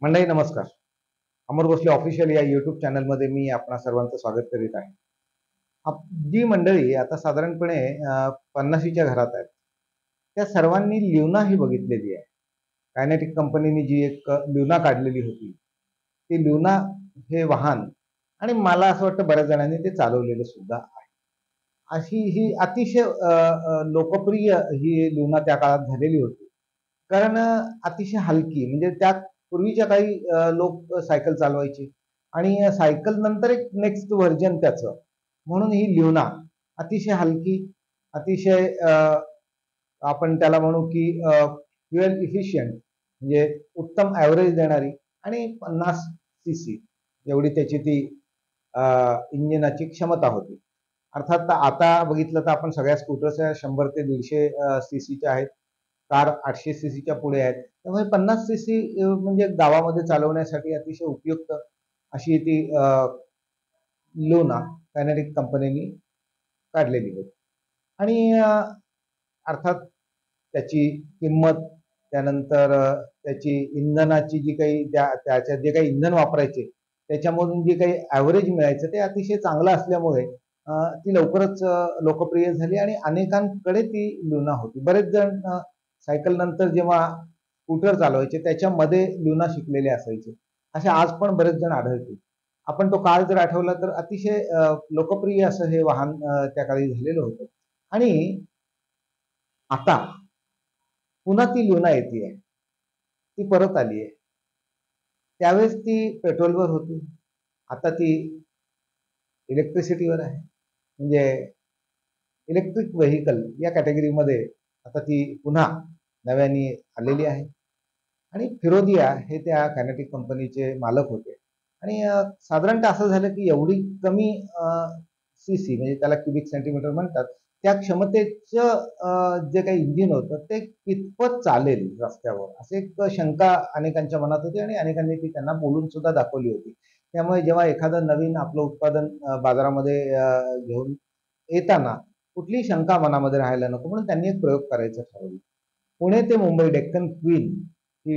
मंडळी नमस्कार. अमर भोसले ऑफिशियल या यूट्यूब चॅनलमध्ये मी आपणा सर्वांचं स्वागत करीत आहे. जी मंडळी आता साधारणपणे 50च्या घरात आहेत, त्या सर्वांनी ल्युना ही बघितलेली आहे. कायनेटिक कंपनीने जी एक ल्युना काढलेली होती, ती ल्युना हे वाहन आणि मला असं वाटतं बऱ्याच जणांनी ते चालवलेलं सुद्धा आहे. अशी ही अतिशय लोकप्रिय ही ल्युना त्या काळात झालेली होती. कारण अतिशय हलकी म्हणजे त्यात पूर्वीच्या काही लोक सायकल चालवायचे आणि सायकल नंतर एक नेक्स्ट व्हर्जन त्याचं म्हणून ही ल्युना अतिशय हलकी, अतिशय आपण त्याला म्हणू की फ्युएल इफिशियंट म्हणजे उत्तम ॲव्हरेज देणारी आणि 50 सीसी एवढी त्याची ती इंजिनाची क्षमता होती. अर्थात आता बघितलं तर आपण सगळ्या स्कूटर्स 100 ते 150 सीसीच्या आहेत. कार 800 सीसीच्या पुढे आहेत. त्यामुळे 50 सीसी म्हणजे गावामध्ये चालवण्यासाठी अतिशय उपयुक्त अशी ती लुना कायनेटिक कंपनीने काढलेली होती. आणि अर्थात त्याची किंमत, त्यानंतर त्याची इंधनाची जी काही त्याच्यात जे काही इंधन वापरायचे, त्याच्यामधून जे काही ॲव्हरेज मिळायचं ते अतिशय चांगलं असल्यामुळे ती लवकरच लोकप्रिय झाली आणि अनेकांकडे ती लुना होती. बरेच जण सायकल नंतर जेव्हा स्कूटर चालवायचे त्याच्यामध्ये लुना शिकलेले असायचे. असे आज पण बरेच जण आढळतील. आपण तो काळ जर आठवला तर अतिशय लोकप्रिय असं हे वाहन त्या काळी झालेलं होतं. आणि आता पुन्हा ती लुना येतेय. ती परत आली आहे. त्यावेळेस ती पेट्रोलवर होती. आता ती इलेक्ट्रिसिटीवर आहे. म्हणजे इलेक्ट्रिक व्हेइकल या कॅटेगरीमध्ये आता ती पुन्हा नव्याने आलेली आहे. आणि फिरोदिया हे त्या कायनेटिक कंपनीचे मालक होते. आणि साधारणतः असं झालं की एवढी कमी सीसी म्हणजे त्याला क्युबिक सेंटीमीटर म्हणतात, त्या क्षमतेचं जे काही इंजिन होतं ते कितपत चालेल रस्त्यावर अशी एक शंका अनेकांच्या मनात होती आणि अनेकांनी ती त्यांना बोलून सुद्धा दाखवली होती. त्यामुळे जेव्हा एखादं नवीन आपलं उत्पादन बाजारामध्ये घेऊन येताना कुठलीही शंका मनामध्ये राहायला नको म्हणून त्यांनी एक प्रयोग करायचं ठरवलं. पुणे ते मुंबई डेक्कन क्वीन ही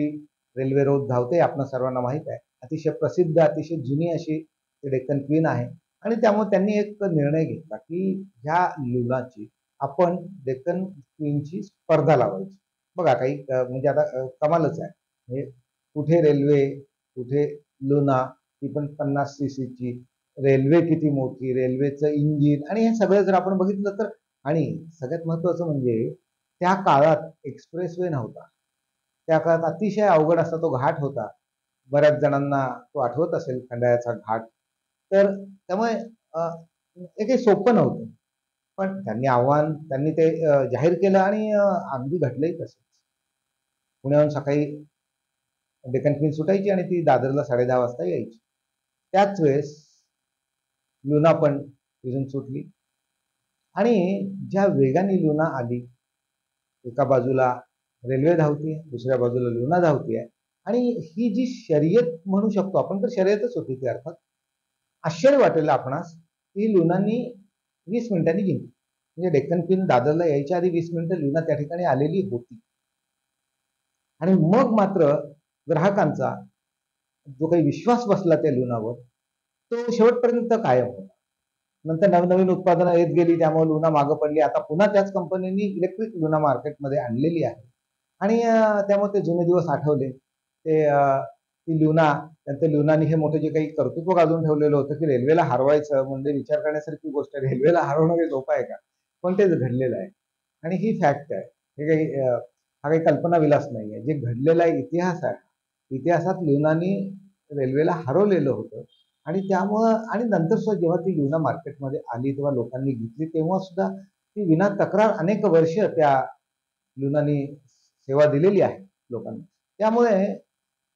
रेल्वे रोज धावते, आपण सर्वांना माहीत आहे. अतिशय प्रसिद्ध, अतिशय जुनी अशी ती डेक्कन क्वीन आहे. आणि त्यामुळे त्यांनी एक निर्णय घेतला की ह्या लुनाची आपण डेक्कन क्वीनची स्पर्धा लावायची. बघा काही म्हणजे आता कमालच आहे. म्हणजे कुठे रेल्वे, कुठे लुना, ती पण 50 सीसीची. रेल्वे किती मोठी, रेल्वेचं इंजिन आणि हे सगळं जर आपण बघितलं तर आणि सगळ्यात महत्त्वाचं म्हणजे त्या काळात एक्सप्रेसवे नव्हता. त्या काळात अतिशय अवघड असा तो घाट होता. बऱ्याच जणांना तो आठवत असेल खंडाळ्याचा घाट. तर त्यामुळे हे काही सोपं नव्हतं. पण त्यांनी ते जाहीर केलं आणि अगदी घडलंही तसंच. पुण्याहून सकाळी डेक्कन क्वीन सुटायची आणि ती दादरला 10:30 वाजता यायची. त्याच वेळेस लुना पण तिथून सुटली आणि ज्या वेगाने लुना आली, एका बाजूला रेल्वे धावतीये, दुसऱ्या बाजूला लुना धावतीये आणि ही जी शर्यत म्हणू शकतो आपण, तर शर्यतच होती ती अर्थात. आश्चर्य वाटेल आपणास की लुनांनी 20 मिनिटांनी जिंकली. म्हणजे डेक्कन क्वीन दादरला यायच्या आधी 20 मिनिटं लुना त्या ठिकाणी आलेली होती. आणि मग मात्र ग्राहकांचा जो काही विश्वास बसला त्या लुनावर, तो शेवटपर्यंत कायम होता. नंतर नवनवीन उत्पादनं येत गेली, त्यामुळे लुना मागं पडली. आता पुन्हा त्याच कंपनीनी इलेक्ट्रिक लुना मार्केटमध्ये आणलेली आहे. आणि त्यामुळे ते जुने दिवस आठवले. ती लुना, नंतर लुनाने हे मोठं जे काही कर्तृत्व गाजवून ठेवलेलं होतं की रेल्वेला हरवायचं म्हणजे विचार करण्यासारखी गोष्ट आहे. रेल्वेला हरवणं काही सोपं आहे का? पण तेच घडलेलं आहे. आणि ही फॅक्ट आहे. हे काही हा काही कल्पनाविलास नाहीये. जे घडलेला इतिहास आहे. इतिहासात लुनानी रेल्वेला हरवलेलं होतं. आणि त्यामुळं आणि नंतर सुद्धा जेव्हा ती लुना मार्केटमध्ये आली तेव्हा लोकांनी घेतली तेव्हा सुद्धा ती विना तक्रार अनेक वर्ष त्या लुनानी सेवा दिलेली आहे लोकांना. त्यामुळे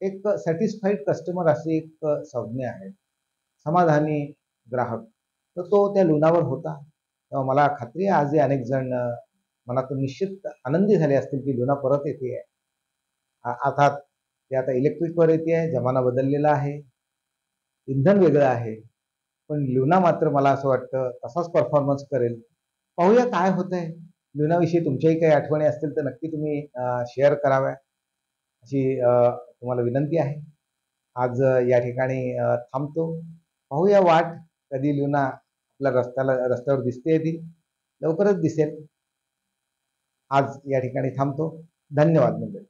एक सॅटिस्फाईड कस्टमर अशी एक संज्ञा आहे. समाधानी ग्राहक. तर तो त्या लुनावर होता. तेव्हा मला खात्री आहे आजही अनेक जण मनातून निश्चित आनंदी झाले असतील की लुना परत येतेय. अर्थात ते आता इलेक्ट्रिकवर येतेय, जमाना बदललेला आहे. इंधन वेगळं आहे. पण लुना मात्र मला असं वाटतं तसाच परफॉर्मन्स करेल. पाहूया काय होतंय. लुनाविषयी तुमच्याही काही आठवणी असतील तर नक्की तुम्ही शेअर कराव्या अशी तुम्हाला विनंती आहे. आज या ठिकाणी थांबतो. पाहूया वाट कधी लुना आपल्या रस्त्यावर दिसते ती लवकरच दिसेल. आज या ठिकाणी थांबतो. धन्यवाद मंडळी.